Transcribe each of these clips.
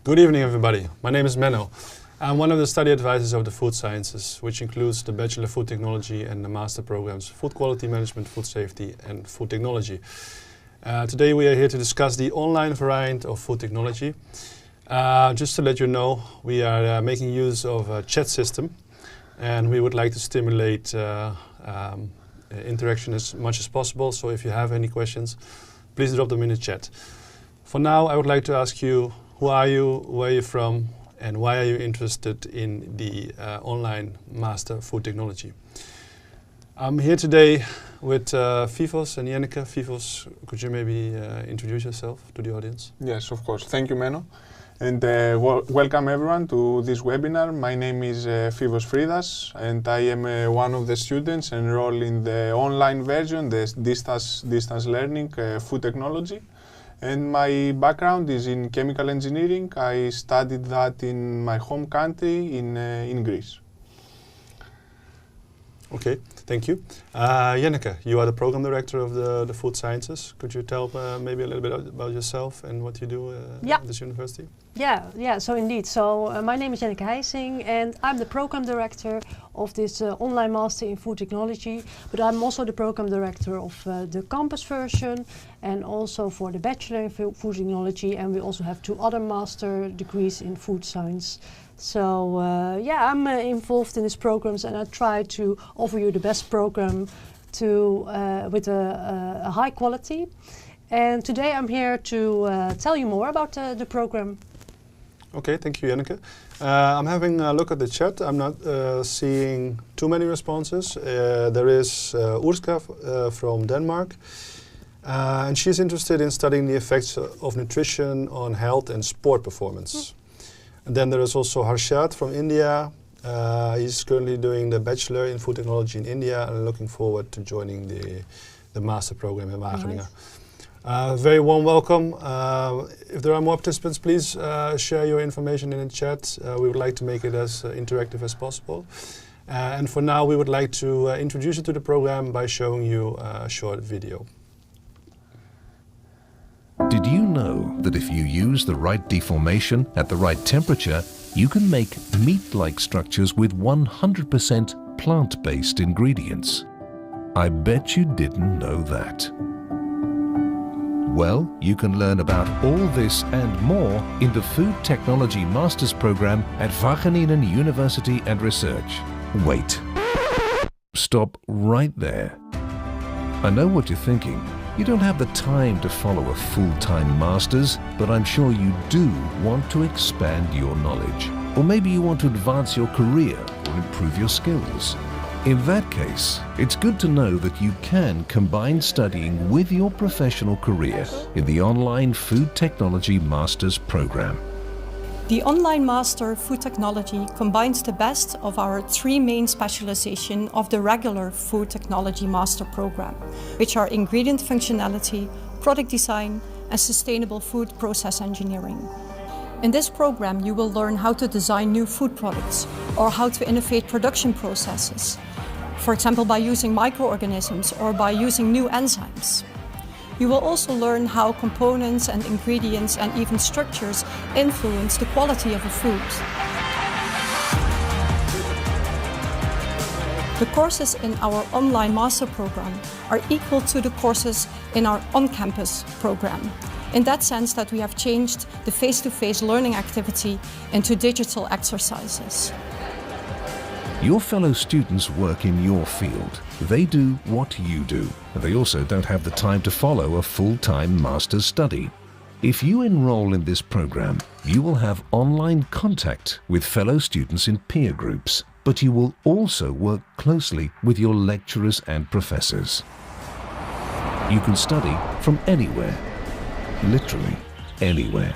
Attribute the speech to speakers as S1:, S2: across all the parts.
S1: Good evening, everybody. My name is Menno. I'm one of the study advisors of the Food Sciences, which includes the Bachelor Food Technology and the Master Programs Food Quality Management, Food Safety and Food Technology. Today we are here to discuss the online variant of food technology. Just to let you know, we are making use of a chat system, and we would like to stimulate interaction as much as possible. So if you have any questions, please drop them in the chat. For now, I would like to ask you, who are you, where are you from, and why are you interested in the online Master Food Technology? I'm here today with Fivos and Janneke. Fivos, could you maybe introduce yourself to the audience?
S2: Yes, of course. Thank you, Menno. And welcome everyone to this webinar. My name is Fivos Fridas, and I am one of the students enrolled in the online version, the distance learning food technology. And my background is in chemical engineering. I studied that in my home country in Greece.
S1: Okay, thank you. Janneke, you are the program director of the Food Sciences. Could you tell maybe a little bit about yourself and what you do at this university?
S3: Yeah, so indeed. So my name is Janneke Heijsing, and I'm the program director of this online master in food technology, but I'm also the program director of the campus version and also for the bachelor in food technology, and we also have 2 other master degrees in food science. So I'm involved in these programs, and I try to offer you the best program with a high quality. And today I'm here to tell you more about the program.
S1: Okay, thank you, Janneke. I'm having a look at the chat. I'm not seeing too many responses. There is Urska from Denmark, and she's interested in studying the effects of nutrition on health and sport performance. And then there is also Harshad from India. He's currently doing the Bachelor in Food Technology in India and looking forward to joining the Master Program in Wageningen. Nice. Very warm welcome. If there are more participants, please share your information in the chat. We would like to make it as interactive as possible. And for now, we would like to introduce you to the program by showing you a short video.
S4: Did you know that if you use the right deformation at the right temperature, you can make meat-like structures with 100% plant-based ingredients? I bet you didn't know that. Well, you can learn about all this and more in the Food Technology Masters Program at Wageningen University and Research. Wait. Stop right there. I know what you're thinking. You don't have the time to follow a full-time master's, but I'm sure you do want to expand your knowledge. Or maybe you want to advance your career or improve your skills. In that case, it's good to know that you can combine studying with your professional career in the online Food Technology Masters Program.
S5: The online Master Food Technology combines the best of our 3 main specializations of the regular Food Technology Master Program, which are ingredient functionality, product design, and sustainable food process engineering. In this program, you will learn how to design new food products or how to innovate production processes, for example by using microorganisms or by using new enzymes. You will also learn how components and ingredients and even structures influence the quality of a food. The courses in our online master program are equal to the courses in our on-campus program, in that sense that we have changed the face-to-face learning activity into digital exercises.
S4: Your fellow students work in your field. They do what you do, and they also don't have the time to follow a full-time master's study. If you enroll in this program, you will have online contact with fellow students in peer groups, but you will also work closely with your lecturers and professors. You can study from anywhere, literally anywhere.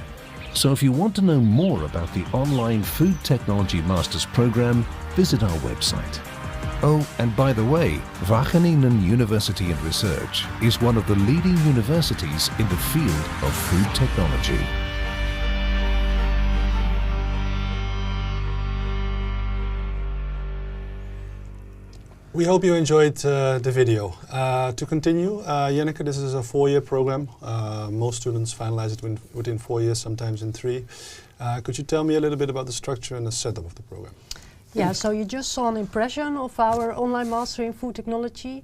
S4: So if you want to know more about the online Food Technology Masters Program, visit our website. Oh, and by the way, Wageningen University and Research is one of the leading universities in the field of food technology.
S1: We hope you enjoyed the video. To continue, Janneke, this is a 4-year program. Most students finalize it within 4 years, sometimes in 3. Could you tell me a little bit about the structure and the setup of the program?
S3: Yeah, so you just saw an impression of our online master in food technology.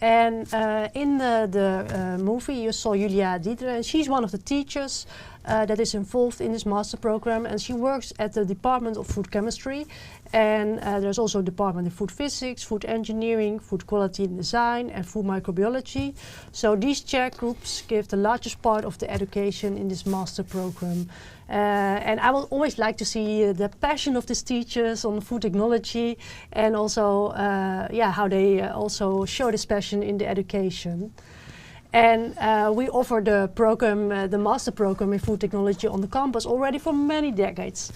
S3: And in the movie you saw Julia Dieter, and she's one of the teachers that is involved in this master program, and she works at the Department of Food Chemistry, and there's also a department in food physics, food engineering, food quality and design, and food microbiology. So these chair groups give the largest part of the education in this master program. And I would always like to see the passion of these teachers on food technology, and also how they also show this passion in the education. And we offer the program, the master program in food technology on the campus already for many decades.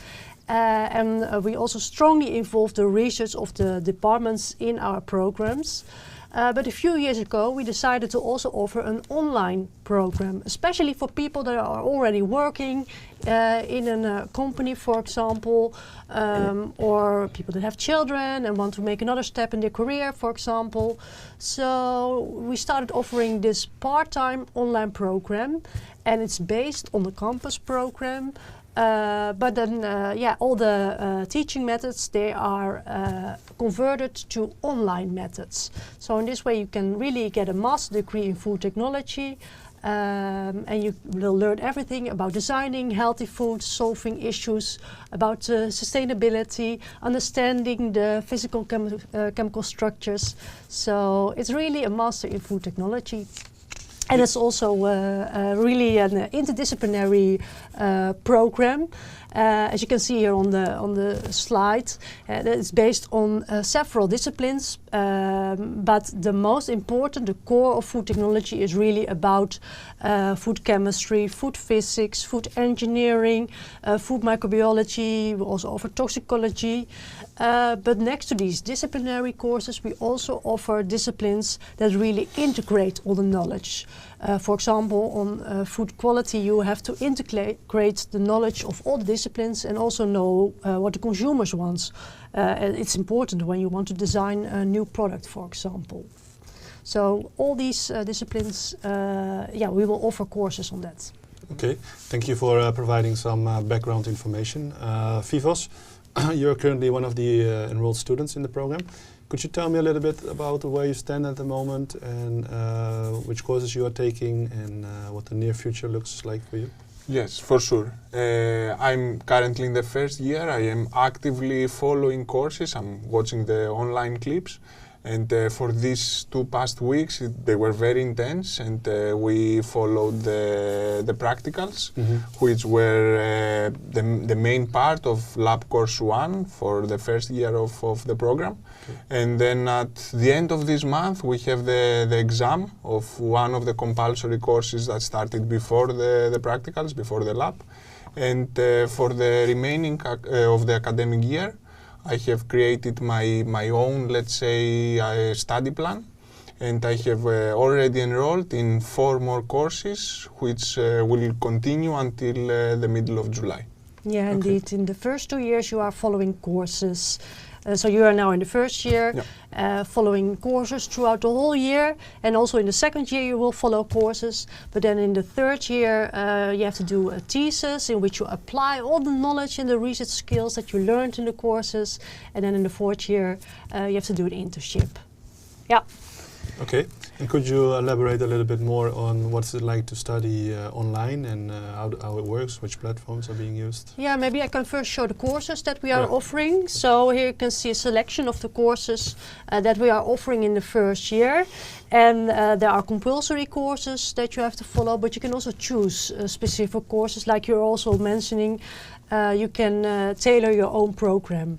S3: And we also strongly involve the research of the departments in our programs. But a few years ago, we decided to also offer an online program, especially for people that are already working in a company, for example, or people that have children and want to make another step in their career, for example. So we started offering this part-time online program, and it's based on the campus program. But then, all the teaching methods, they are converted to online methods. So in this way you can really get a master degree in food technology, and you will learn everything about designing healthy food, solving issues about sustainability, understanding the physical chemical structures. So it's really a master in food technology. And it's also really an interdisciplinary program. As you can see here on the slide, it's based on several disciplines, but the most important, the core of food technology, is really about food chemistry, food physics, food engineering, food microbiology. We also offer toxicology. But next to these disciplinary courses, we also offer disciplines that really integrate all the knowledge. For example, on food quality, you have to integrate the knowledge of all the disciplines and also know what the consumers want. It's important when you want to design a new product, for example. So all these disciplines, we will offer courses on that.
S1: Okay, thank you for providing some background information. Vivos, you're currently one of the enrolled students in the program. Could you tell me a little bit about where you stand at the moment, and which courses you are taking, and what the near future looks like for you?
S2: Yes, for sure. I'm currently in the first year. I am actively following courses. I'm watching the online clips. And for these 2 past weeks, they were very intense, and we followed the practicals, which were the main part of lab course 1 for the first year of the program. Okay. And then at the end of this month, we have the exam of one of the compulsory courses that started before the practicals, before the lab. And for the remaining of the academic year, I have created my own, let's say, study plan, and I have already enrolled in 4 more courses, which will continue until the middle of July.
S3: Yeah, okay. Indeed. In the first 2 years you are following courses. So you are now in the first year, following courses throughout the whole year, and also in the second year you will follow courses. But then in the third year you have to do a thesis in which you apply all the knowledge and the research skills that you learned in the courses. And then in the fourth year you have to do an internship. Yeah.
S1: Okay, and could you elaborate a little bit more on what's it like to study online, and how it works, which platforms are being used?
S3: Yeah, maybe I can first show the courses that we are offering. So here you can see a selection of the courses that we are offering in the first year. And there are compulsory courses that you have to follow, but you can also choose specific courses, like you're also mentioning. You can tailor your own program.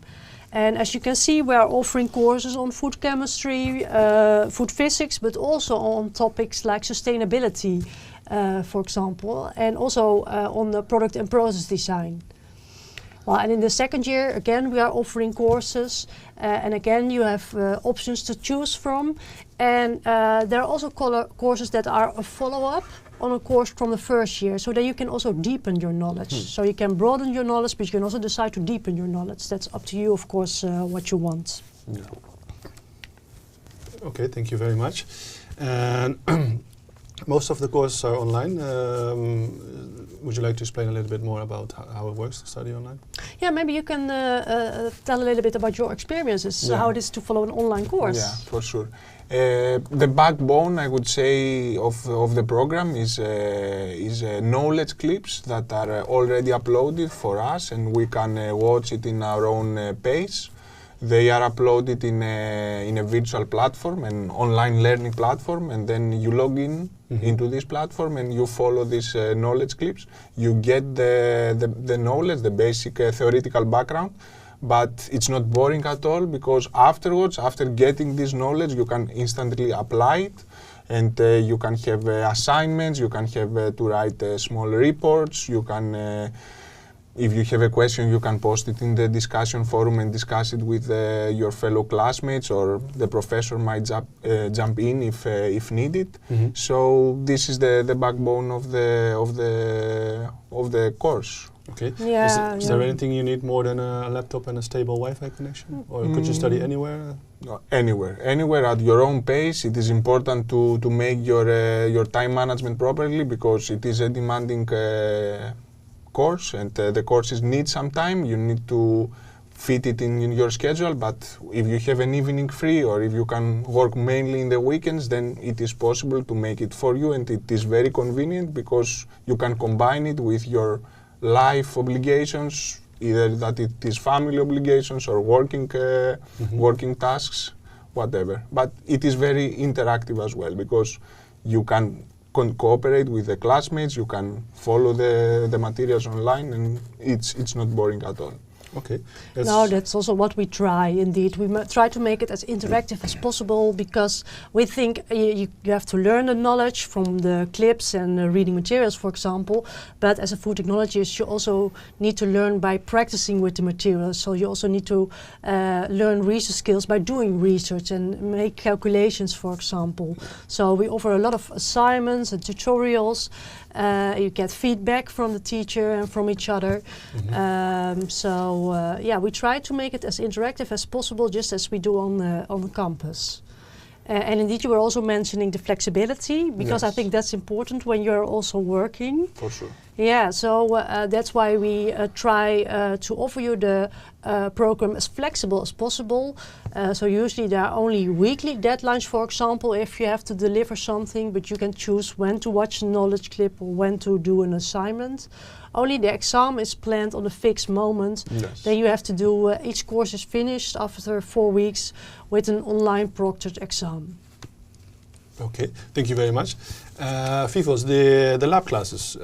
S3: And as you can see, we are offering courses on food chemistry, food physics, but also on topics like sustainability, for example, and also on the product and process design. Well, and in the second year, again, we are offering courses, and again, you have options to choose from. And there are also courses that are a follow-up on a course from the first year, so that you can also deepen your knowledge. So you can broaden your knowledge, but you can also decide to deepen your knowledge. That's up to you, of course, what you want.
S1: Yeah. Okay, thank you very much. And Most of the courses are online. Would you like to explain a little bit more about how it works to study online?
S3: Yeah, maybe you can tell a little bit about your experiences, how it is to follow an online course.
S2: Yeah, for sure. The backbone, I would say, of the program is knowledge clips that are already uploaded for us, and we can watch it in our own pace. They are uploaded in a virtual platform, an online learning platform, and then you log in into this platform and you follow these knowledge clips. You get the knowledge, the basic theoretical background, but it's not boring at all, because afterwards, after getting this knowledge, you can instantly apply it, and you can have assignments, you can have to write small reports, you can if you have a question, you can post it in the discussion forum and discuss it with your fellow classmates, or the professor might jump in if needed. So this is the backbone of the course.
S1: Okay.
S3: Yeah,
S1: Is there anything you need more than a laptop and a stable Wi-Fi connection, or could you study anywhere?
S2: No, anywhere at your own pace. It is important to make your time management properly, because it is a demanding course, and the courses need some time. You need to fit it in your schedule, but if you have an evening free, or if you can work mainly in the weekends, then it is possible to make it for you, and it is very convenient because you can combine it with your life obligations, either that it is family obligations or working tasks, whatever. But it is very interactive as well, because you can cooperate with the classmates, you can follow the materials online, and it's not boring at all.
S1: Okay.
S3: No, that's also what we try, indeed. We try to make it as interactive as possible, because we think you have to learn the knowledge from the clips and reading materials, for example. But as a food technologist, you also need to learn by practicing with the materials. So you also need to learn research skills by doing research and make calculations, for example. So we offer a lot of assignments and tutorials. You get feedback from the teacher and from each other. Yeah, we try to make it as interactive as possible, just as we do on the campus. And indeed, you were also mentioning the flexibility, because I think that's important when you're also working.
S2: For sure.
S3: Yeah, so that's why we try to offer you the program as flexible as possible. So usually there are only weekly deadlines, for example, if you have to deliver something, but you can choose when to watch a knowledge clip or when to do an assignment. Only the exam is planned on a fixed moment.
S2: Yes.
S3: Then you have to do, each course is finished after 4 weeks with an online proctored exam.
S1: Okay, thank you very much. Fifos, the lab classes,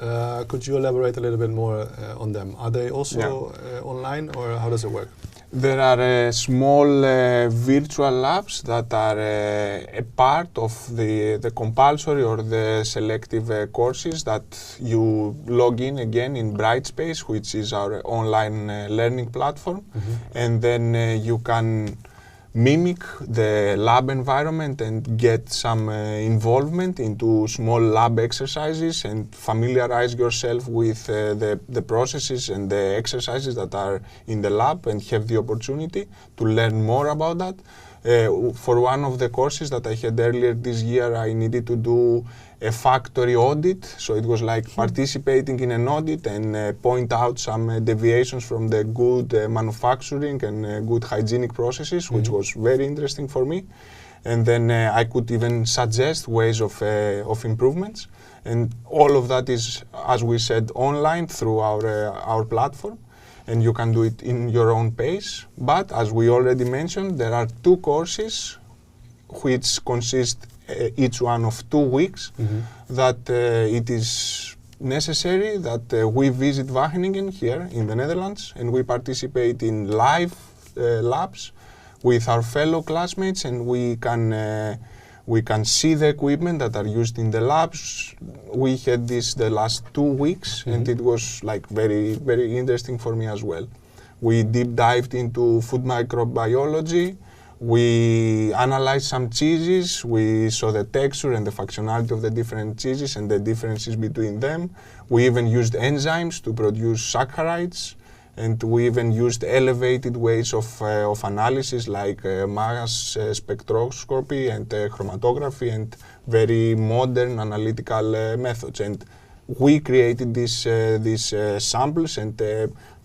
S1: could you elaborate a little bit more on them? Are they also online, or how does it work?
S2: There are small virtual labs that are a part of the compulsory or the selective courses that you log in again in Brightspace, which is our online learning platform, and then you can mimic the lab environment and get some involvement into small lab exercises and familiarize yourself with the processes and the exercises that are in the lab, and have the opportunity to learn more about that. For one of the courses that I had earlier this year, I needed to do a factory audit, so it was like participating in an audit and point out some deviations from the good manufacturing and good hygienic processes, which was very interesting for me. And then I could even suggest ways of improvements, and all of that is, as we said, online through our platform, and you can do it in your own pace. But as we already mentioned, there are 2 courses which consist each one of 2 weeks, that it is necessary that we visit Wageningen here in the Netherlands, and we participate in live labs with our fellow classmates, and we can see the equipment that are used in the labs. We had this the last 2 weeks, and it was like very, very interesting for me as well. We deep dived into food microbiology. We analyzed some cheeses. We saw the texture and the functionality of the different cheeses and the differences between them. We even used enzymes to produce saccharides. And we even used elevated ways of analysis like mass spectroscopy and chromatography and very modern analytical methods. And we created these samples, and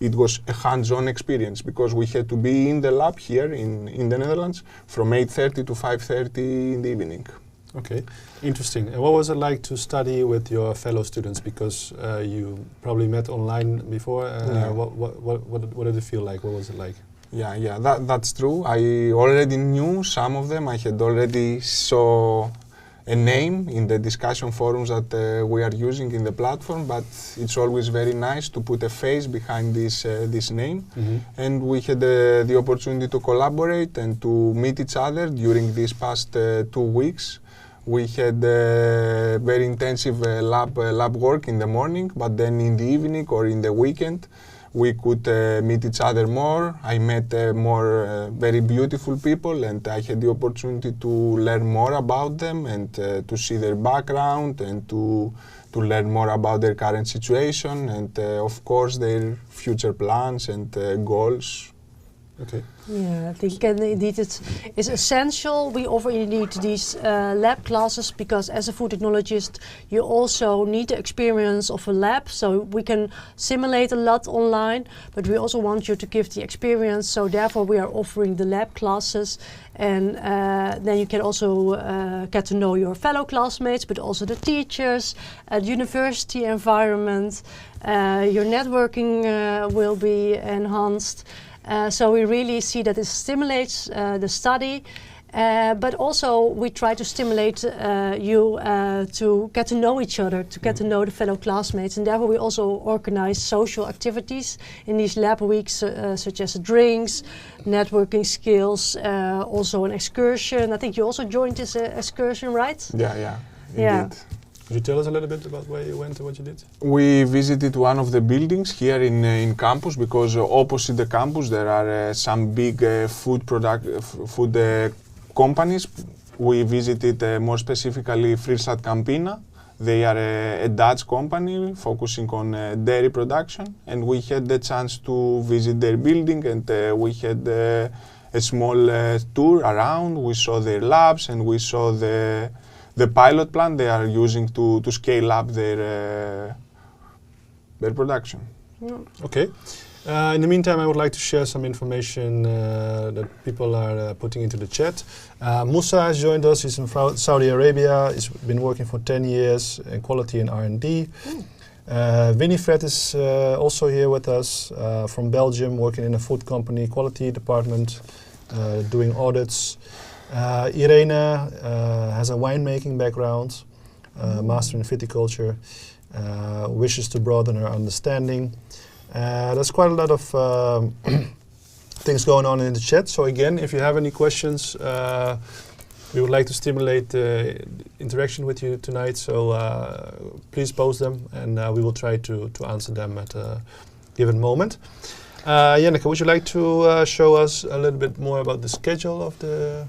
S2: it was a hands-on experience because we had to be in the lab here in the Netherlands from 8:30 to 5:30 in the evening.
S1: Okay, interesting. And what was it like to study with your fellow students? Because you probably met online before. What did it feel like? What was it like?
S2: Yeah, that's true. I already knew some of them. I had already saw a name in the discussion forums that we are using in the platform, but it's always very nice to put a face behind this name.
S1: Mm-hmm.
S2: And we had the opportunity to collaborate and to meet each other during these past 2 weeks. We had very intensive lab work in the morning, but then in the evening or in the weekend, we could meet each other more. I met more very beautiful people, and I had the opportunity to learn more about them and to see their background and to learn more about their current situation and of course their future plans and goals.
S1: Okay.
S3: Yeah, I think indeed it's essential. We offer indeed these lab classes because as a food technologist you also need the experience of a lab. So we can simulate a lot online, but we also want you to give the experience. So therefore we are offering the lab classes, and then you can also get to know your fellow classmates, but also the teachers, the university environment. Your networking will be enhanced. So we really see that it stimulates the study, but also we try to stimulate you to get to know each other, to get to know the fellow classmates, and therefore we also organize social activities in these lab weeks, such as drinks, networking skills, also an excursion. I think you also joined this excursion, right?
S2: Yeah,
S3: Yeah.
S2: indeed.
S1: Could you tell us a little bit about where you went and what you did?
S2: We visited one of the buildings here in campus because opposite the campus there are some big food companies. We visited more specifically Friesland Campina. They are a Dutch company focusing on dairy production, and we had the chance to visit their building, and we had a small tour around. We saw their labs and we saw the pilot plant they are using to scale up their production.
S1: Okay. In the meantime, I would like to share some information that people are putting into the chat. Musa has joined us. He's from Saudi Arabia. He's been working for 10 years in quality and R&D. Winifred is also here with us from Belgium, working in a food company quality department, doing audits. Irene has a winemaking background, master in viticulture, wishes to broaden her understanding. There's quite a lot of things going on in the chat. So again, if you have any questions, we would like to stimulate interaction with you tonight. So please post them, and we will try to answer them at a given moment. Janneke, would you like to show us a little bit more about the schedule of the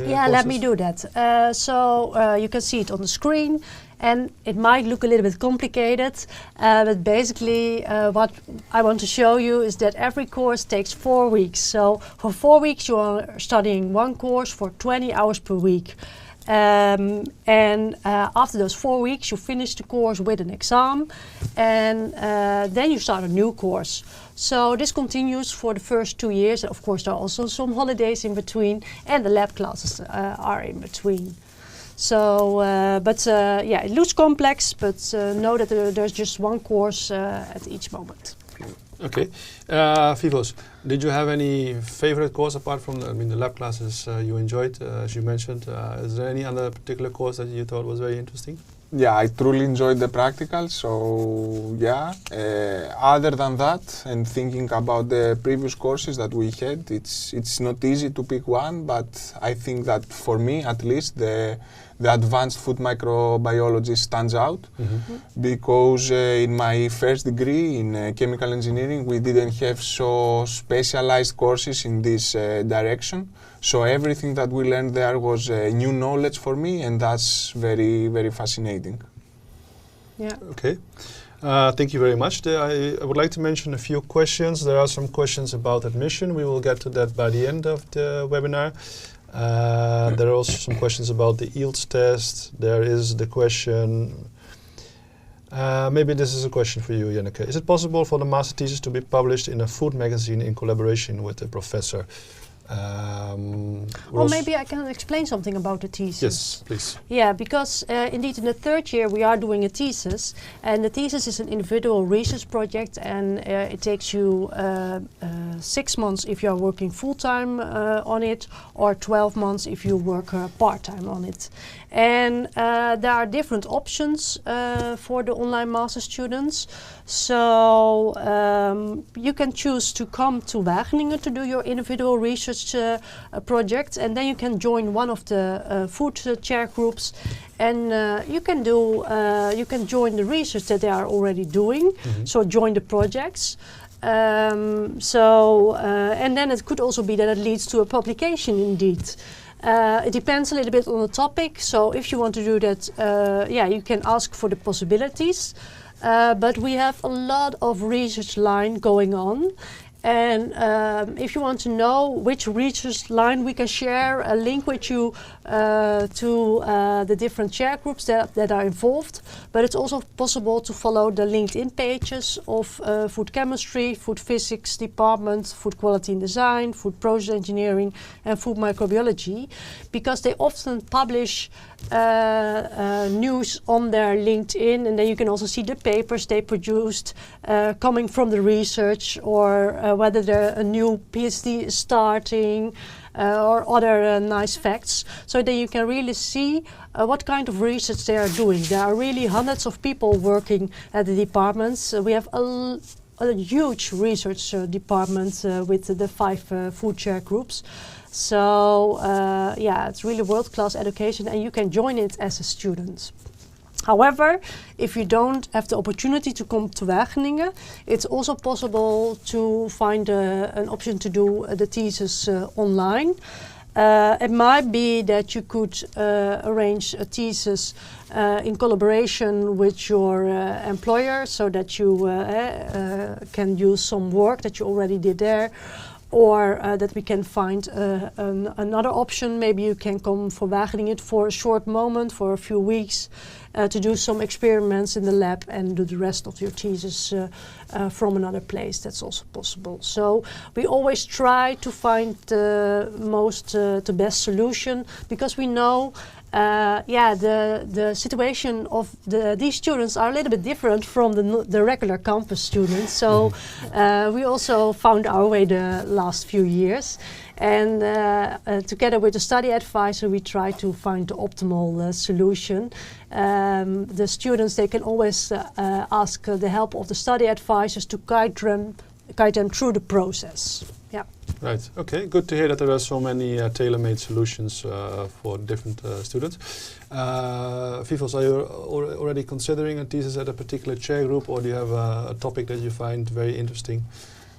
S3: yeah, let me do that. So you can see it on the screen, and it might look a little bit complicated, but basically what I want to show you is that every course takes 4 weeks. So for 4 weeks you are studying one course for 20 hours per week. And after those 4 weeks you finish the course with an exam, and then you start a new course. So this continues for the first 2 years. Of course there are also some holidays in between, and the lab classes are in between. So, yeah, it looks complex, but know that there's just one course at each moment.
S1: Okay. Vivos, did you have any favorite course apart from the lab classes you enjoyed, as you mentioned? Is there any other particular course that you thought was very interesting?
S2: Yeah, I truly enjoyed the practical, so yeah. Other than that, and thinking about the previous courses that we had, it's not easy to pick one, but I think that for me, at least, the advanced food microbiology stands out, because in my first degree in chemical engineering, we didn't have so specialized courses in this direction. So everything that we learned there was new knowledge for me, and that's very, very fascinating.
S3: Yeah.
S1: Okay. Thank you very much. I would like to mention a few questions. There are some questions about admission. We will get to that by the end of the webinar. There are also some questions about the IELTS test. There is the question, maybe this is a question for you, Janneke. Is it possible for the master thesis to be published in a food magazine in collaboration with the professor?
S3: Or maybe I can explain something about the thesis.
S1: Yes, please.
S3: Yeah, because indeed in the third year we are doing a thesis, and the thesis is an individual research project, and it takes you 6 months if you are working full-time on it, or 12 months if you work part-time on it. And there are different options for the online master students. So you can choose to come to Wageningen to do your individual research project, and then you can join one of the food chair groups, and you can join the research that they are already doing. So join the projects. And then it could also be that it leads to a publication indeed. It depends a little bit on the topic. So if you want to do that, you can ask for the possibilities. But we have a lot of research line going on. And if you want to know which research line, we can share a link with you to the different chair groups that are involved. But it's also possible to follow the LinkedIn pages of food chemistry, food physics department, food quality and design, food process engineering, and food microbiology, because they often publish news on their LinkedIn, and then you can also see the papers they produced coming from the research, or whether a new PhD is starting, or other nice facts, so that you can really see what kind of research they are doing. There are really hundreds of people working at the departments. We have a huge research department with the 5 food chair groups. So it's really world-class education, and you can join it as a student. However, if you don't have the opportunity to come to Wageningen, it's also possible to find an option to do the thesis online. It might be that you could arrange a thesis in collaboration with your employer, so that you can use some work that you already did there. Or that we can find another option. Maybe you can come for Wageningen for a short moment, for a few weeks, to do some experiments in the lab and do the rest of your thesis from another place. That's also possible. So we always try to find the best solution, because we know the situation of these students are a little bit different from the regular campus students. So we also found our way the last few years, and together with the study advisor, we try to find the optimal solution. The students, they can always ask the help of the study advisors to guide them through the process. Yeah.
S1: Right. Okay. Good to hear that there are so many tailor-made solutions for different students. Vivos, are you already considering a thesis at a particular chair group, or do you have a topic that you find very interesting?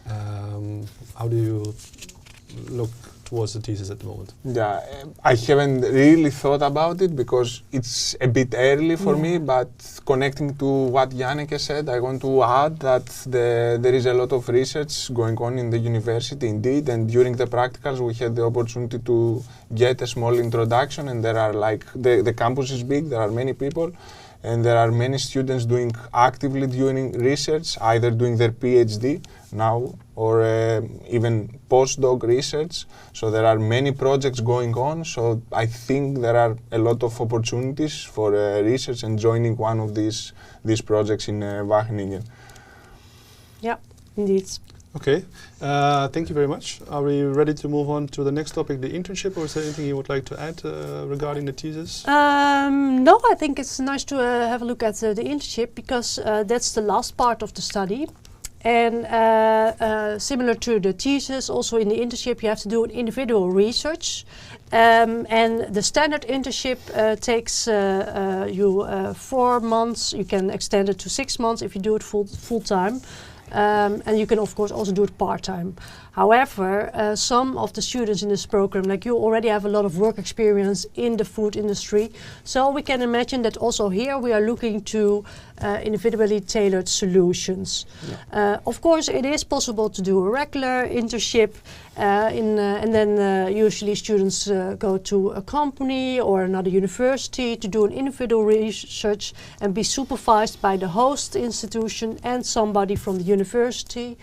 S1: How do you look towards the thesis at the moment?
S2: Yeah, I haven't really thought about it because it's a bit early for me, but connecting to what Janneke said, I want to add that there is a lot of research going on in the university indeed, and during the practicals we had the opportunity to get a small introduction, and there are the campus is big, there are many people, and there are many students actively doing research, either doing their PhD now or even postdoc research. So there are many projects going on. So I think there are a lot of opportunities for research and joining one of these projects in Wageningen.
S3: Yeah, indeed.
S1: Okay, thank you very much. Are we ready to move on to the next topic, the internship, or is there anything you would like to add regarding the thesis?
S3: No, I think it's nice to have a look at the internship, because that's the last part of the study. And similar to the thesis, also in the internship you have to do an individual research. And the standard internship takes you 4 months. You can extend it to 6 months if you do it full time. And you can of course also do it part-time. However, some of the students in this program, like you, already have a lot of work experience in the food industry. So we can imagine that also here we are looking to individually tailored solutions. Of course, it is possible to do a regular internship, and then usually students go to a company or another university to do an individual research and be supervised by the host institution and somebody from the university.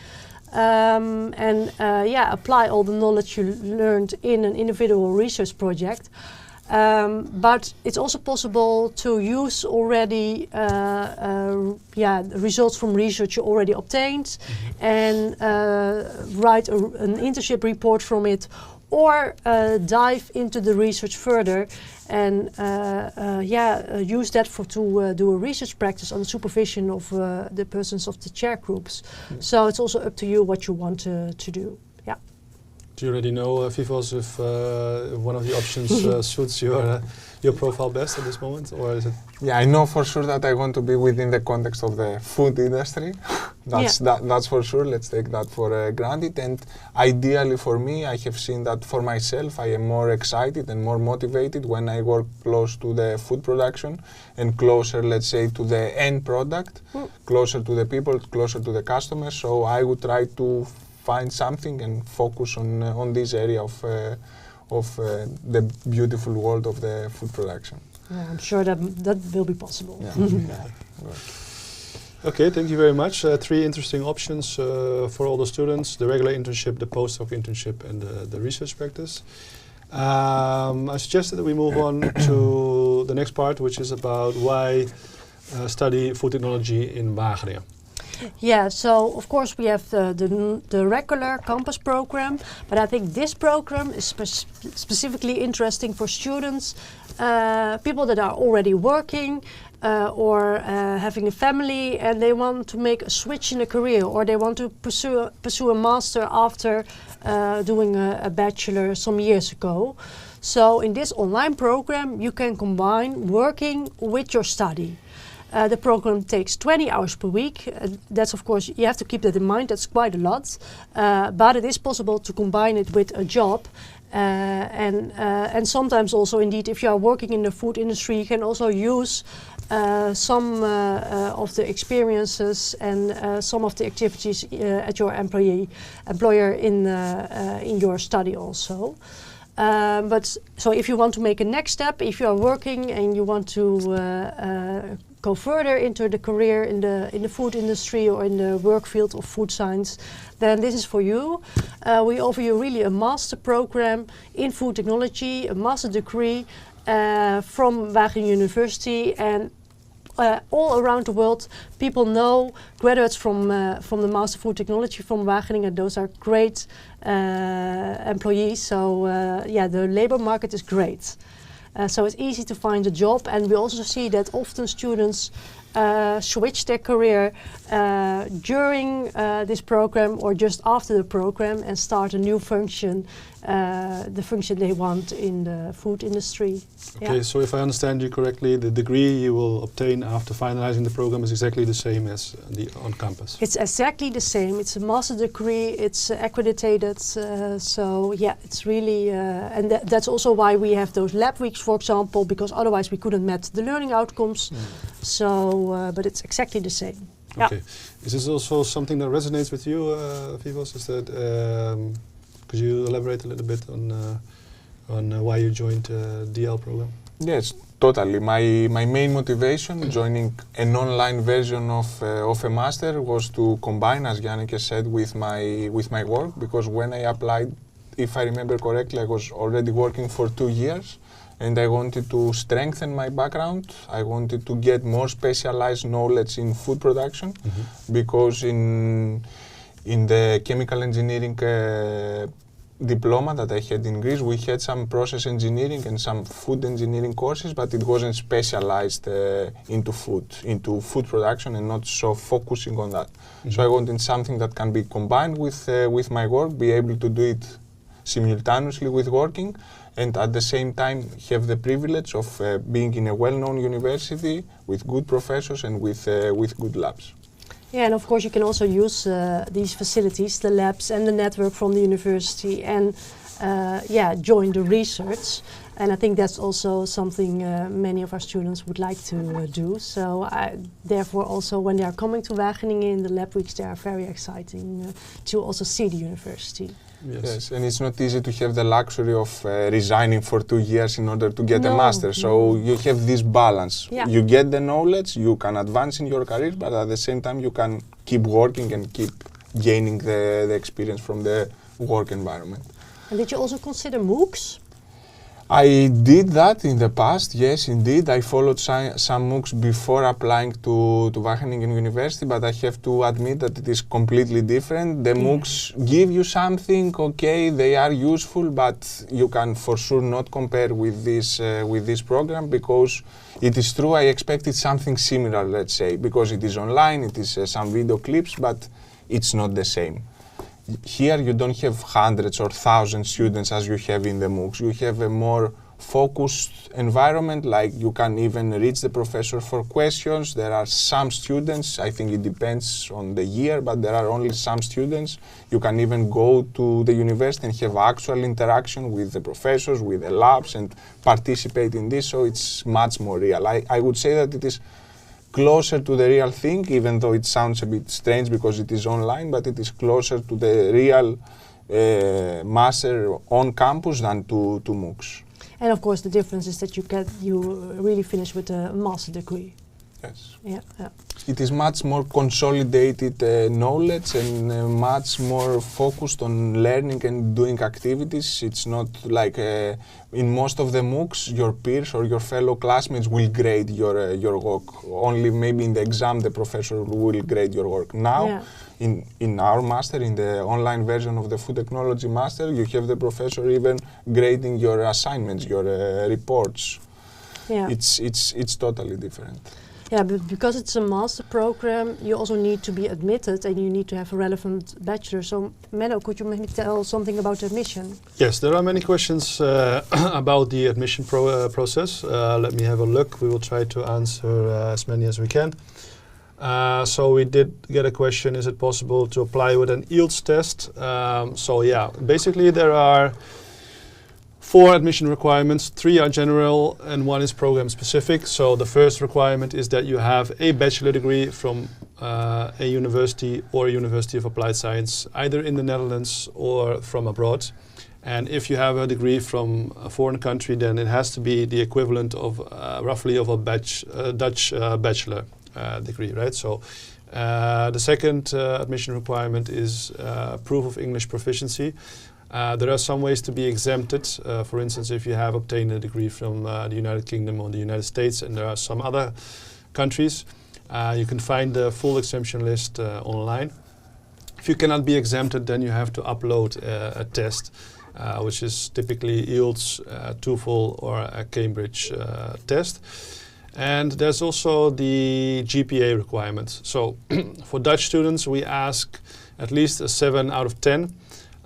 S3: Apply all the knowledge you learned in an individual research project. But it's also possible to use already results from research you already obtained and write an internship report from it, or dive into the research further and use that to do a research practice on the supervision of the persons of the chair groups. So it's also up to you what you want to do. Yeah.
S1: Do you already know, Vivos, if one of the options suits your profile best at this moment, or is it?
S2: Yeah, I know for sure that I want to be within the context of the food industry. That's for sure. Let's take that for granted. And ideally for me, I have seen that for myself, I am more excited and more motivated when I work close to the food production and closer, let's say, to the end product, closer to the people, closer to the customers. So I would try to find something and focus on this area of the beautiful world of the food production.
S3: Yeah, I'm sure that will be possible.
S2: Yeah.
S1: Okay, thank you very much. 3 interesting options for all the students: the regular internship, the postdoc internship, and the research practice. I suggested that we move on to the next part, which is about why study food technology in Wageningen.
S3: Yeah, so of course we have the regular campus program, but I think this program is specifically interesting for students, people that are already working or having a family and they want to make a switch in a career, or they want to pursue a master after doing a bachelor some years ago. So in this online program you can combine working with your study. The program takes 20 hours per week. That's of course, you have to keep that in mind, that's quite a lot. But it is possible to combine it with a job. And sometimes also indeed, if you are working in the food industry, you can also use some of the experiences and some of the activities at your employer in your study also. But so if you want to make a next step, if you are working and you want to go further into the career in the food industry or in the work field of food science, then this is for you. We offer you really a master program in food technology, a master degree from Wageningen University, and all around the world people know graduates from the Master Food Technology from Wageningen. Those are great employees, so the labor market is great. So it's easy to find a job, and we also see that often students switch their career during this program or just after the program and start a new function, the function they want in the food industry.
S1: Okay, so if I understand you correctly, the degree you will obtain after finalizing the program is exactly the same as on campus?
S3: It's exactly the same. It's a master degree, it's accredited, so yeah, it's really, and that's also why we have those lab weeks, for example, because otherwise we couldn't met the learning outcomes. So, but it's exactly the same.
S1: Okay. Is this also something that resonates with you, Vivos? Is that, could you elaborate a little bit on why you joined the DL program?
S2: Yes, totally. My main motivation joining an online version of a master was to combine, as Janneke said, with my work, because when I applied, if I remember correctly, I was already working for 2 years. And I wanted to strengthen my background. I wanted to get more specialized knowledge in food production, because in the chemical engineering diploma that I had in Greece, we had some process engineering and some food engineering courses, but it wasn't specialized into food production, and not so focusing on that. So I wanted something that can be combined with my work, be able to do it simultaneously with working, and at the same time have the privilege of being in a well-known university with good professors and with good labs.
S3: Yeah, and of course you can also use these facilities, the labs and the network from the university, and join the research. And I think that's also something many of our students would like to do. So therefore also when they are coming to Wageningen in the lab weeks, they are very exciting to also see the university.
S2: Yes, and it's not easy to have the luxury of resigning for 2 years in order to get a master. So you have this balance.
S3: Yeah.
S2: You get the knowledge, you can advance in your career, but at the same time you can keep working and keep gaining the experience from the work environment.
S3: And did you also consider MOOCs?
S2: I did that in the past, yes, indeed. I followed some MOOCs before applying to Wageningen University, but I have to admit that it is completely different. The MOOCs give you something, okay, they are useful, but you can for sure not compare with this program, because it is true I expected something similar, let's say, because it is online, it is some video clips, but it's not the same. Here you don't have hundreds or thousands students as you have in the MOOCs. You have a more focused environment, like you can even reach the professor for questions. There are some students, I think it depends on the year, but there are only some students. You can even go to the university and have actual interaction with the professors, with the labs, and participate in this, so it's much more real. I would say that it is closer to the real thing, even though it sounds a bit strange because it is online, but it is closer to the real master on campus than to MOOCs.
S3: And of course the difference is that you really finish with a master degree.
S2: Yes.
S3: Yeah, yeah.
S2: It is much more consolidated knowledge and much more focused on learning and doing activities. It's not like in most of the MOOCs, your peers or your fellow classmates will grade your work. Only maybe in the exam the professor will grade your work. Now, in our master, in the online version of the food technology master, you have the professor even grading your assignments, your reports.
S3: Yeah.
S2: It's totally different.
S3: Yeah, but because it's a master program, you also need to be admitted and you need to have a relevant bachelor. So, Menno, could you maybe tell something about the admission?
S1: Yes, there are many questions about the admission process. Let me have a look. We will try to answer as many as we can. So we did get a question, is it possible to apply with an IELTS test? So yeah, basically there are 4 admission requirements, 3 are general and 1 is program specific. So the first requirement is that you have a bachelor degree from a university or a University of Applied Science, either in the Netherlands or from abroad. And if you have a degree from a foreign country, then it has to be the equivalent of roughly of a Dutch bachelor degree, right? So the second admission requirement is proof of English proficiency. There are some ways to be exempted. For instance, if you have obtained a degree from the United Kingdom or the United States, and there are some other countries, you can find the full exemption list online. If you cannot be exempted, then you have to upload a test, which is typically IELTS, TOEFL, or a Cambridge test. And there's also the GPA requirement. So for Dutch students, we ask at least a 7 out of 10.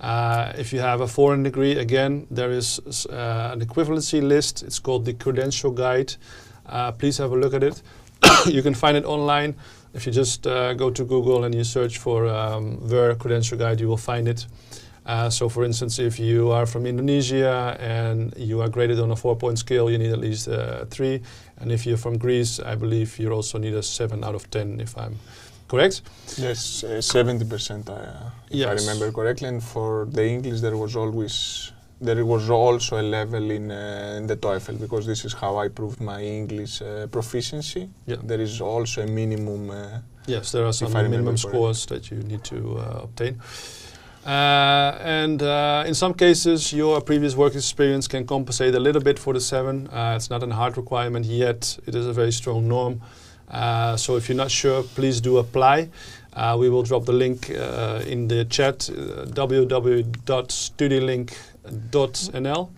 S1: If you have a foreign degree, again, there is an equivalency list. It's called the Credential Guide. Please have a look at it. You can find it online. If you just go to Google and you search for the Credential Guide, you will find it. So for instance, if you are from Indonesia and you are graded on a 4-point scale, you need at least 3. And if you're from Greece, I believe you also need a 7 out of 10, if I'm correct?
S2: Yes, 70%, if I remember correctly. And for the English, there was also a level in the TOEFL, because this is how I proved my English proficiency. Yeah. There is also a minimum.
S1: Yes, there are some minimum scores that you need to obtain. And in some cases, your previous work experience can compensate a little bit for the 7. It's not a hard requirement yet. It is a very strong norm. So if you're not sure, please do apply. We will drop the link in the chat, www.studylink.nl.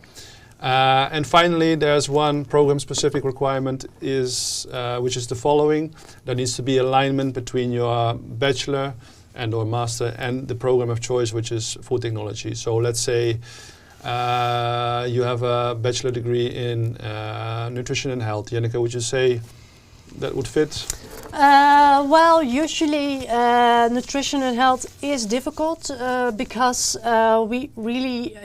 S1: And finally, there's one program-specific requirement, which is the following. There needs to be alignment between your bachelor and or master and the program of choice, which is food technology. So let's say you have a bachelor degree in nutrition and health. Janneke, would you say that would fit?
S3: Well, usually nutrition and health is difficult because we really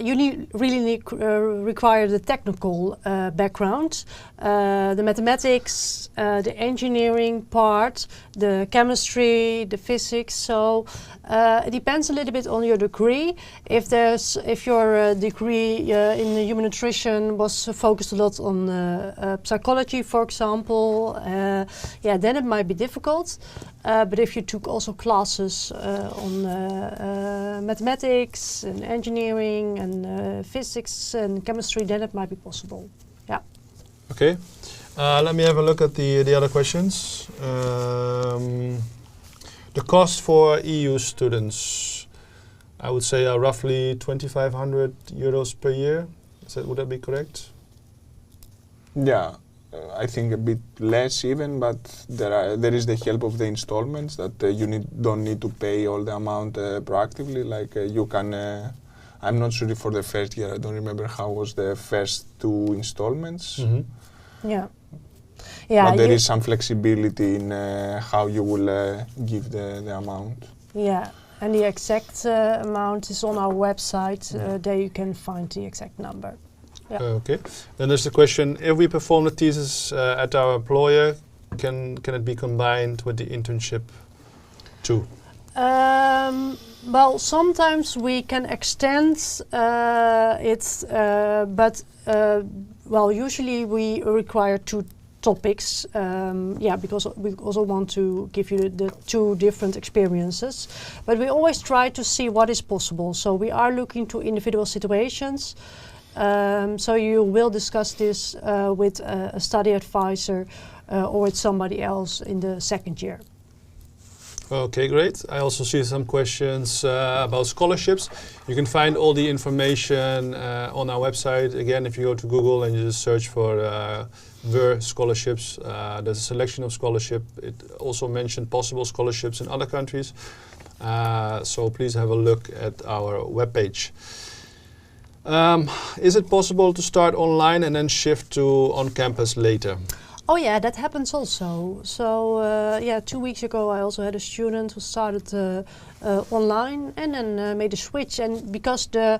S3: require the technical background, the mathematics, the engineering part, the chemistry, the physics. So it depends a little bit on your degree. If your degree in human nutrition was focused a lot on psychology, for example, then it might be difficult. But if you took also classes on mathematics and engineering and physics and chemistry, then it might be possible. Yeah.
S1: Okay. Let me have a look at the other questions. The cost for EU students, I would say, are roughly 2,500 euros per year. Would that be correct?
S2: Yeah. I think a bit less even, but there is the help of the installments that you don't need to pay all the amount proactively. Like you can, I'm not sure if for the first year, I don't remember how was the first 2 installments.
S1: Mm-hmm.
S3: Yeah. Yeah.
S2: But there is some flexibility in how you will give the amount.
S3: Yeah. And the exact amount is on our website. There you can find the exact number. Yeah.
S1: Okay. Then there's the question: if we perform the thesis at our employer, can it be combined with the internship too?
S3: Well, sometimes we can extend it, but usually we require 2 topics. Because we also want to give you the 2 different experiences. But we always try to see what is possible. So we are looking to individual situations. So you will discuss this with a study advisor or with somebody else in the second year.
S1: Okay, great. I also see some questions about scholarships. You can find all the information on our website. Again, if you go to Google and you just search for VER scholarships, there's a selection of scholarship. It also mentioned possible scholarships in other countries. So please have a look at our webpage. Is it possible to start online and then shift to on-campus later?
S3: Oh yeah, that happens also. So 2 weeks ago I also had a student who started online and then made a switch. And because the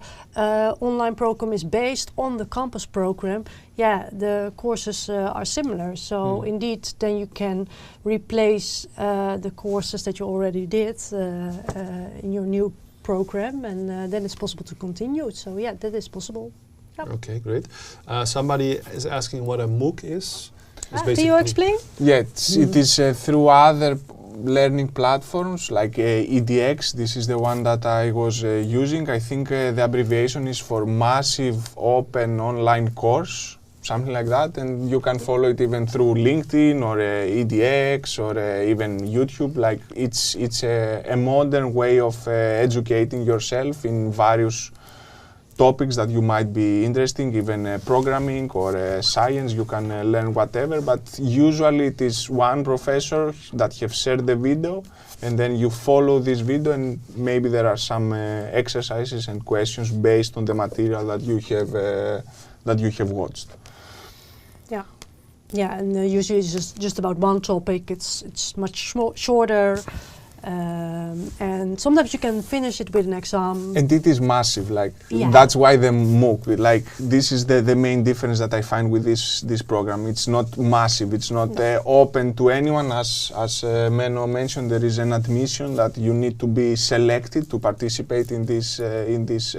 S3: online program is based on the campus program, the courses are similar. So indeed, then you can replace the courses that you already did in your new program, and then it's possible to continue. So that is possible. Yep.
S1: Okay, great. Somebody is asking what a MOOC is.
S3: Can you explain?
S2: Yeah, it is through other learning platforms like EDX. This is the one that I was using. I think the abbreviation is for Massive Open Online Course, something like that. And you can follow it even through LinkedIn or EDX or even YouTube. Like it's a modern way of educating yourself in various topics that you might be interested in, even programming or science. You can learn whatever, but usually it is one professor that have shared the video, and then you follow this video, and maybe there are some exercises and questions based on the material that you have watched.
S3: Yeah, and usually it's just about one topic. It's much shorter. And sometimes you can finish it with an exam.
S2: And it is massive, that's why the MOOC, this is the main difference that I find with this program. It's not massive, it's not open to anyone. As Menno mentioned, there is an admission that you need to be selected to participate in this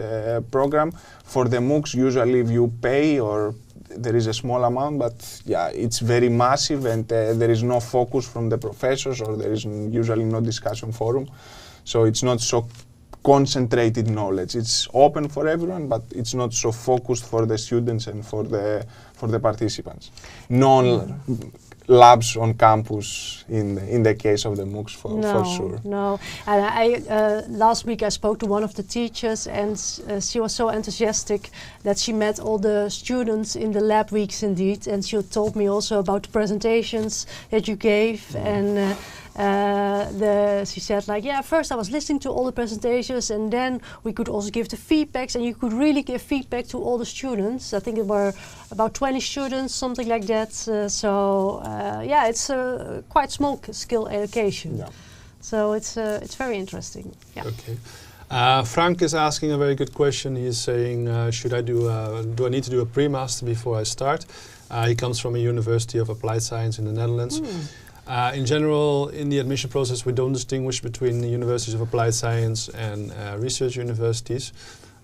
S2: program. For the MOOCs, usually if you pay or there is a small amount, but it's very massive, and there is no focus from the professors, or there is usually no discussion forum. So it's not so concentrated knowledge. It's open for everyone, but it's not so focused for the students and for the participants. Labs on campus in the case of the MOOCs for sure.
S3: No, and last week I spoke to one of the teachers, and she was so enthusiastic that she met all the students in the lab weeks indeed, and she told me also about the presentations that you gave, and she said first I was listening to all the presentations, and then we could also give the feedbacks, and you could really give feedback to all the students. I think it were about 20 students, something like that. yeah, it's a quite small skill education.
S2: Yeah.
S3: So it's very interesting. Yeah.
S1: Okay. Frank is asking a very good question. He's saying, do I need to do a pre-master before I start? He comes from a University of Applied Science in the Netherlands. In general, in the admission process, we don't distinguish between the universities of applied science and research universities.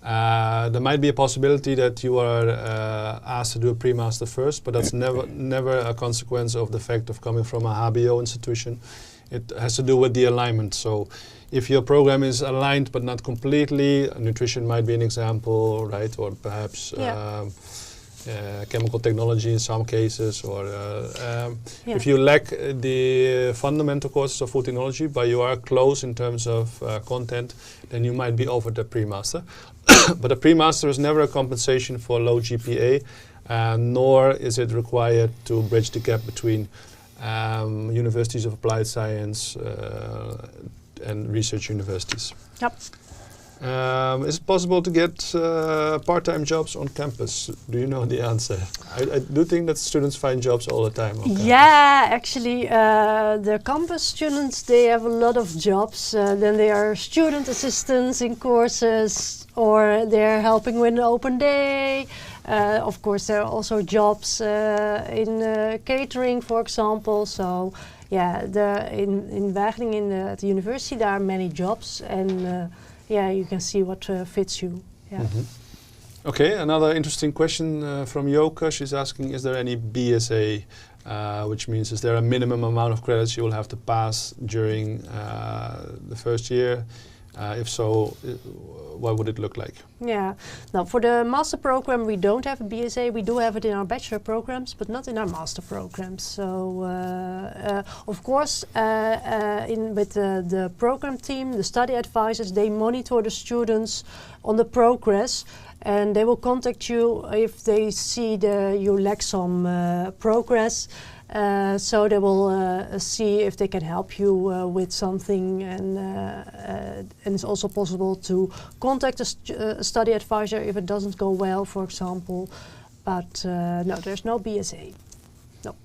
S1: There might be a possibility that you are asked to do a pre-master first, but that's never a consequence of the fact of coming from a HBO institution. It has to do with the alignment. So if your program is aligned but not completely, nutrition might be an example, right? Or perhaps chemical technology in some cases, or if you lack the fundamental courses of food technology, but you are close in terms of content, then you might be offered a pre-master. But a pre-master is never a compensation for low GPA, nor is it required to bridge the gap between universities of applied science and research universities.
S3: Yep.
S1: Is it possible to get part-time jobs on campus? Do you know the answer? I do think that students find jobs all the time on campus.
S3: Yeah, actually, the campus students, they have a lot of jobs. Then they are student assistants in courses, or they're helping with an open day. Of course, there are also jobs in catering, for example. So, yeah, in Wageningen, at the university, there are many jobs, and yeah, you can see what fits you. Yeah.
S1: Okay, another interesting question from Yoka. She's asking, is there any BSA, which means is there a minimum amount of credits you will have to pass during the first year? If so, what would it look like?
S3: Yeah, now for the master program we don't have a BSA. We do have it in our bachelor programs, but not in our master programs. So of course, with the program team, the study advisors, they monitor the students on the progress, and they will contact you if they see you lack some progress. So they will see if they can help you with something, and it's also possible to contact a study advisor if it doesn't go well, for example. But no, there's no BSA. No.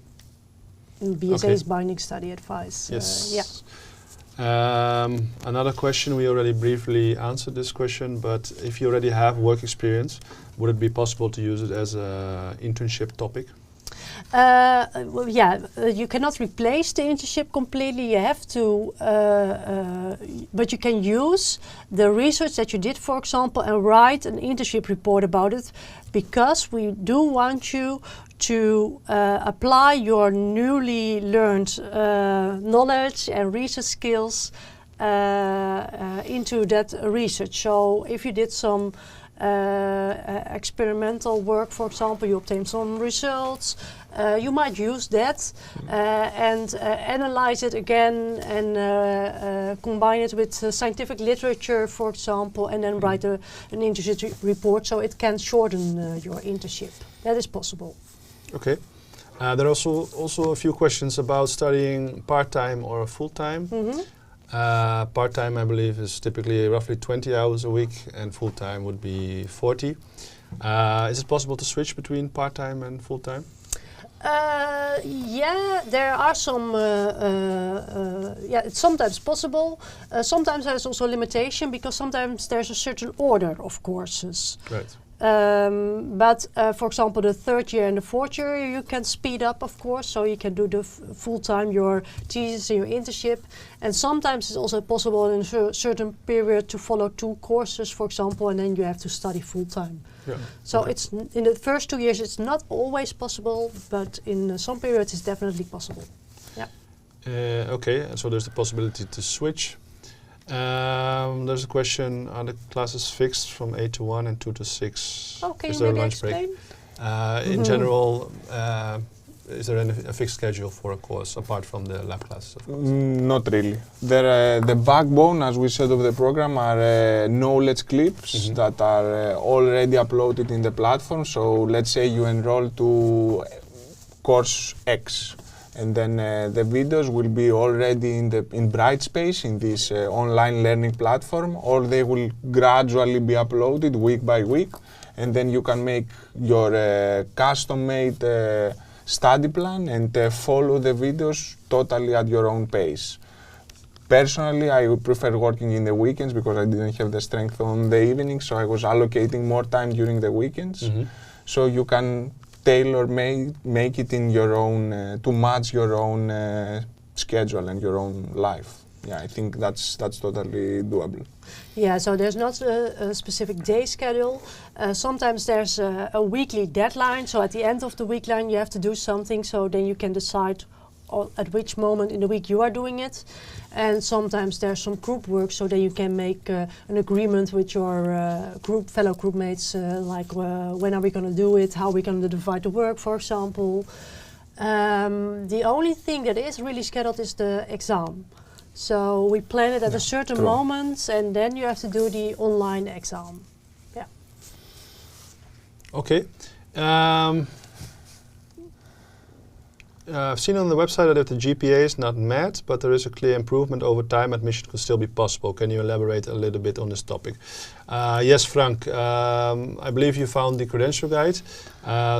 S3: And BSA is binding study advice.
S1: Yes.
S3: Yeah.
S1: Another question, we already briefly answered this question, but if you already have work experience, would it be possible to use it as an internship topic?
S3: Well, yeah, you cannot replace the internship completely. You have to, but you can use the research that you did, for example, and write an internship report about it, because we do want you to apply your newly learned knowledge and research skills into that research. So if you did some experimental work, for example, you obtain some results, you might use that and analyze it again, and combine it with scientific literature, for example, and then write an internship report, so it can shorten your internship. That is possible.
S1: Okay. There are also a few questions about studying part-time or full-time. Part-time, I believe, is typically roughly 20 hours a week, and full-time would be 40. Is it possible to switch between part-time and full-time?
S3: Yeah, there are some, yeah, it's sometimes possible. Sometimes there's also a limitation, because sometimes there's a certain order of courses.
S1: Right.
S3: But for example, the third year and the fourth year, you can speed up, of course, so you can do the full-time, your thesis and your internship. And sometimes it's also possible in a certain period to follow 2 courses, for example, and then you have to study full-time.
S1: Yeah.
S3: So it's in the first 2 years, it's not always possible, but in some periods it's definitely possible. Yeah.
S1: Okay, and so there's the possibility to switch. There's a question, are the classes fixed from 8 to 1 and 2 to 6?
S3: Oh, can
S1: is
S3: you
S1: there
S3: maybe
S1: a lunch
S3: explain?
S1: break? In general, is there a fixed schedule for a course apart from the lab classes, of course?
S2: Not really. The backbone, as we said, of the program are knowledge clips that are already uploaded in the platform. So let's say you enroll to course X, and then the videos will be already in Brightspace, in this online learning platform, or they will gradually be uploaded week by week, and then you can make your custom-made study plan and follow the videos totally at your own pace. Personally, I would prefer working in the weekends because I didn't have the strength on the evenings, so I was allocating more time during the weekends. So you can make it in your own, to match your own schedule and your own life. Yeah, I think that's totally doable.
S3: Yeah, so there's not a specific day schedule. Sometimes there's a weekly deadline, so at the end of the weekline you have to do something, so then you can decide at which moment in the week you are doing it. And sometimes there's some group work, so then you can make an agreement with your fellow group mates, like when are we going to do it, how are we going to divide the work, for example. The only thing that is really scheduled is the exam. So we plan it at a certain moment, and then you have to do the online exam. Yeah.
S1: Okay. I've seen on the website that the GPA is not met, but there is a clear improvement over time. Admission could still be possible. Can you elaborate a little bit on this topic? Yes, Frank. I believe you found the credential guide.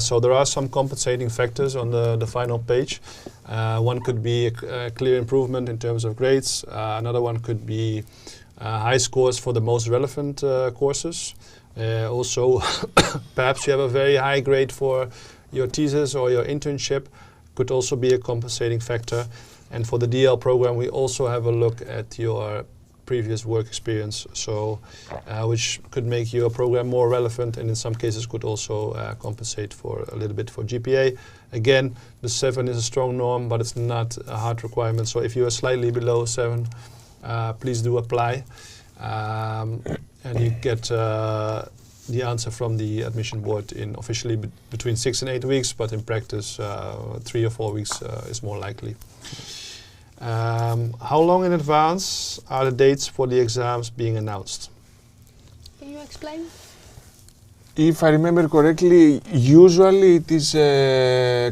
S1: So there are some compensating factors on the final page. One could be a clear improvement in terms of grades. Another one could be high scores for the most relevant courses. Also, perhaps you have a very high grade for your thesis or your internship. Could also be a compensating factor. And for the DL program, we also have a look at your previous work experience, so which could make your program more relevant, and in some cases could also compensate for a little bit for GPA. Again, the 7 is a strong norm, but it's not a hard requirement. So if you are slightly below 7, please do apply, and you get the answer from the admission board in officially between 6 and 8 weeks, but in practice 3 or 4 weeks is more likely. How long in advance are the dates for the exams being announced?
S3: Can you explain?
S2: If I remember correctly, usually it is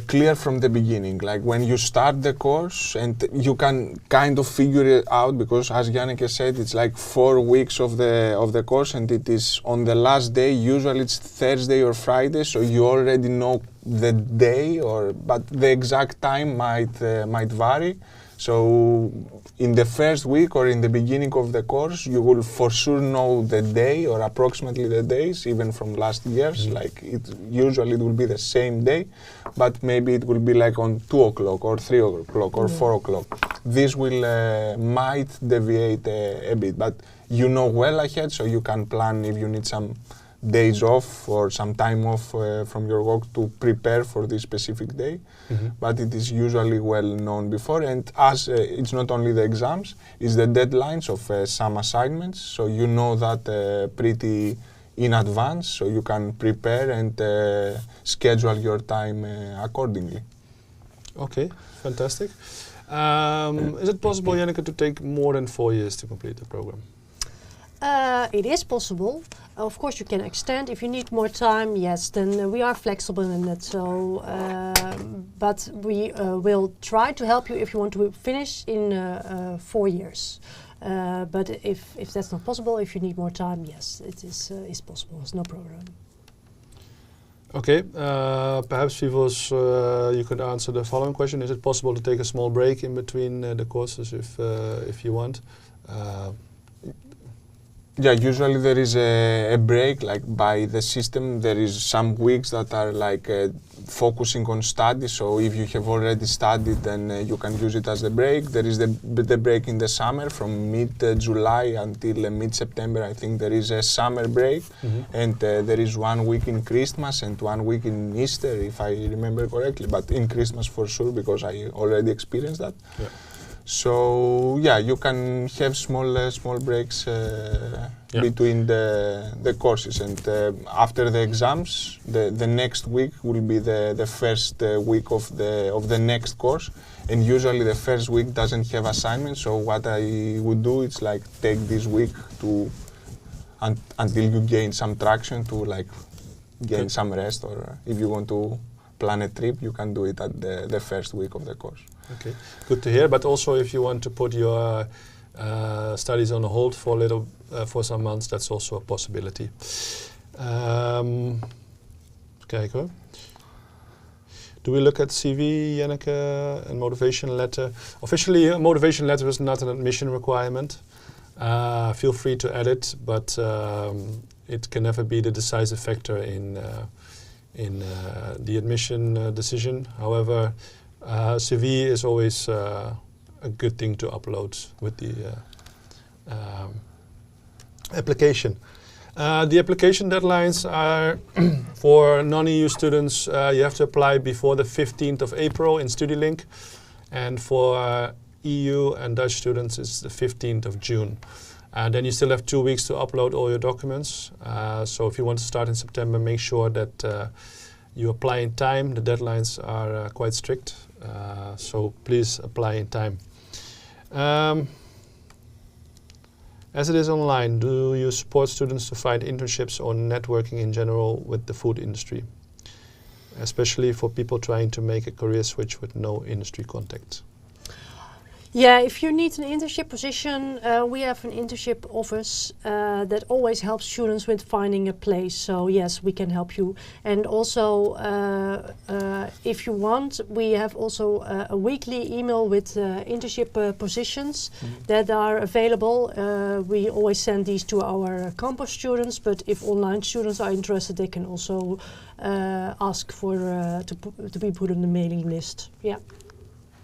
S2: clear from the beginning, like when you start the course, and you can kind of figure it out, because as Janneke said, it's like 4 weeks of the course, and it is on the last day. Usually it's Thursday or Friday, so you already know the day, but the exact time might vary. So in the first week or in the beginning of the course, you will for sure know the day or approximately the days, even from last years. Like usually it will be the same day, but maybe it will be like on 2 o'clock or 3 o'clock or 4 o'clock. This will might deviate a bit, but you know well ahead, so you can plan if you need some days off or some time off from your work to prepare for this specific day. But it is usually well known before, and as it's not only the exams, it's the deadlines of some assignments, so you know that pretty in advance, so you can prepare and schedule your time accordingly.
S1: Okay, fantastic. Is it possible, Janneke, to take more than 4 years to complete the program?
S3: It is possible. Of course, you can extend if you need more time. Yes, then we are flexible in that. So, but we will try to help you if you want to finish in 4 years. But if that's not possible, if you need more time, yes, it is possible. It's no problem.
S1: Okay, perhaps Vivos, you could answer the following question: is it possible to take a small break in between the courses if you want?
S2: Yeah, usually there is a break, like by the system. There is some weeks that are like focusing on study, so if you have already studied, then you can use it as a break. There is the break in the summer from mid-July until mid-September. I think there is a summer break, and there is 1 week in Christmas and 1 week in Easter, if I remember correctly, but in Christmas for sure, because I already experienced that. Yeah. So yeah, you can have small breaks between the courses, and after the exams, the next week will be the first week of the next course, and usually the first week doesn't have assignments. So what I would do is like take this week to until you gain some traction, to like gain some rest, or if you want to plan a trip, you can do it at the first week of the course.
S1: Okay, good to hear. But also, if you want to put your studies on hold for some months, that's also a possibility. Kijken hoor. Do we look at CV, Janneke, and motivation letter? Officially, a motivation letter is not an admission requirement. Feel free to add it, but it can never be the decisive factor in the admission decision. However, CV is always a good thing to upload with the application. The application deadlines are for non-EU students, you have to apply before the 15th of April in StudyLink, and for EU and Dutch students it's the 15th of June. And then you still have 2 weeks to upload all your documents. So if you want to start in September, make sure that you apply in time. The deadlines are quite strict, so please apply in time. As it is online, do you support students to find internships or networking in general with the food industry, especially for people trying to make a career switch with no industry contact?
S3: Yeah, if you need an internship position, we have an internship office that always helps students with finding a place. So yes, we can help you. And also, if you want, we have also a weekly email with internship positions that are available. We always send these to our campus students, but if online students are interested, they can also ask for to be put on the mailing list. Yeah.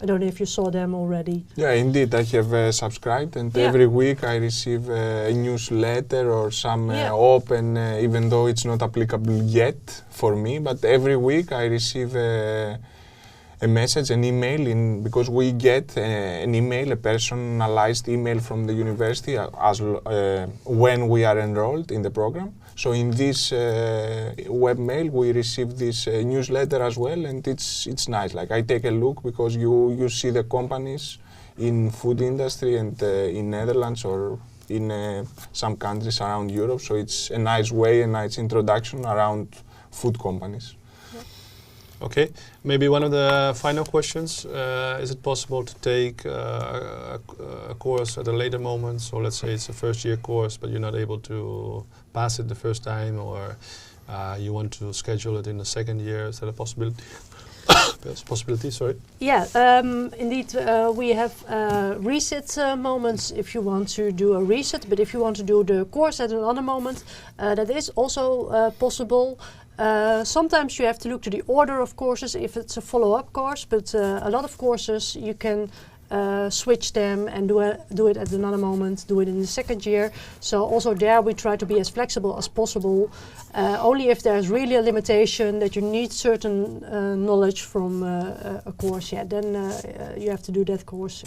S3: I don't know if you saw them already.
S2: Yeah, indeed, I have subscribed, and every week I receive a newsletter or some open, even though it's not applicable yet for me, but every week I receive a message, an email, because we get an email, a personalized email from the university as when we are enrolled in the program. So in this webmail we receive this newsletter as well, and it's nice. Like I take a look because you see the companies in food industry and in Netherlands or in some countries around Europe. So it's a nice way, a nice introduction around food companies.
S1: Okay, maybe one of the final questions, is it possible to take a course at a later moment? So let's say it's a first year course, but you're not able to pass it the first time, or you want to schedule it in the second year. Is that a possibility? Possibility, sorry.
S3: Yeah, indeed, we have reset moments if you want to do a reset, but if you want to do the course at another moment, that is also possible. Sometimes you have to look to the order of courses if it's a follow-up course, but a lot of courses you can switch them and do it at another moment, do it in the second year. So also there we try to be as flexible as possible. Only if there's really a limitation that you need certain knowledge from a course, then you have to do that course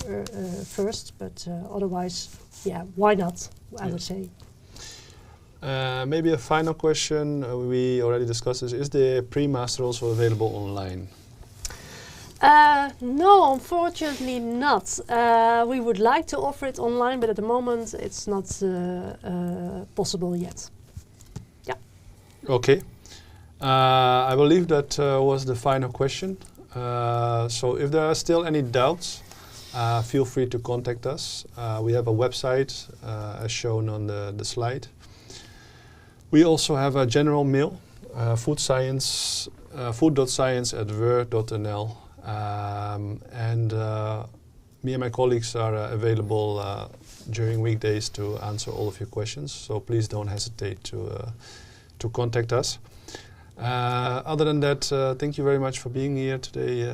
S3: first. But otherwise, yeah, why not, I would say.
S1: Maybe a final question, we already discussed this, is the pre-master also available online?
S3: No, unfortunately not. We would like to offer it online, but at the moment it's not possible yet. Yeah.
S1: Okay. I believe that was the final question. So if there are still any doubts, feel free to contact us. We have a website as shown on the slide. We also have a general mail, food.science@word.nl. And me and my colleagues are available during weekdays to answer all of your questions. So please don't hesitate to contact us. Other than that, thank you very much for being here today,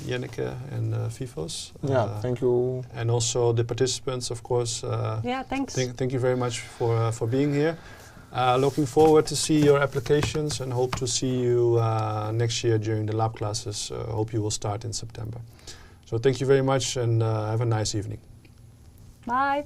S1: Janneke and Fifos.
S2: Yeah, thank you.
S1: And also the participants, of course.
S3: Yeah, thanks.
S1: Thank you very much for being here. Looking forward to see your applications and hope to see you next year during the lab classes. Hope you will start in September. So thank you very much and have a nice evening.
S3: Bye.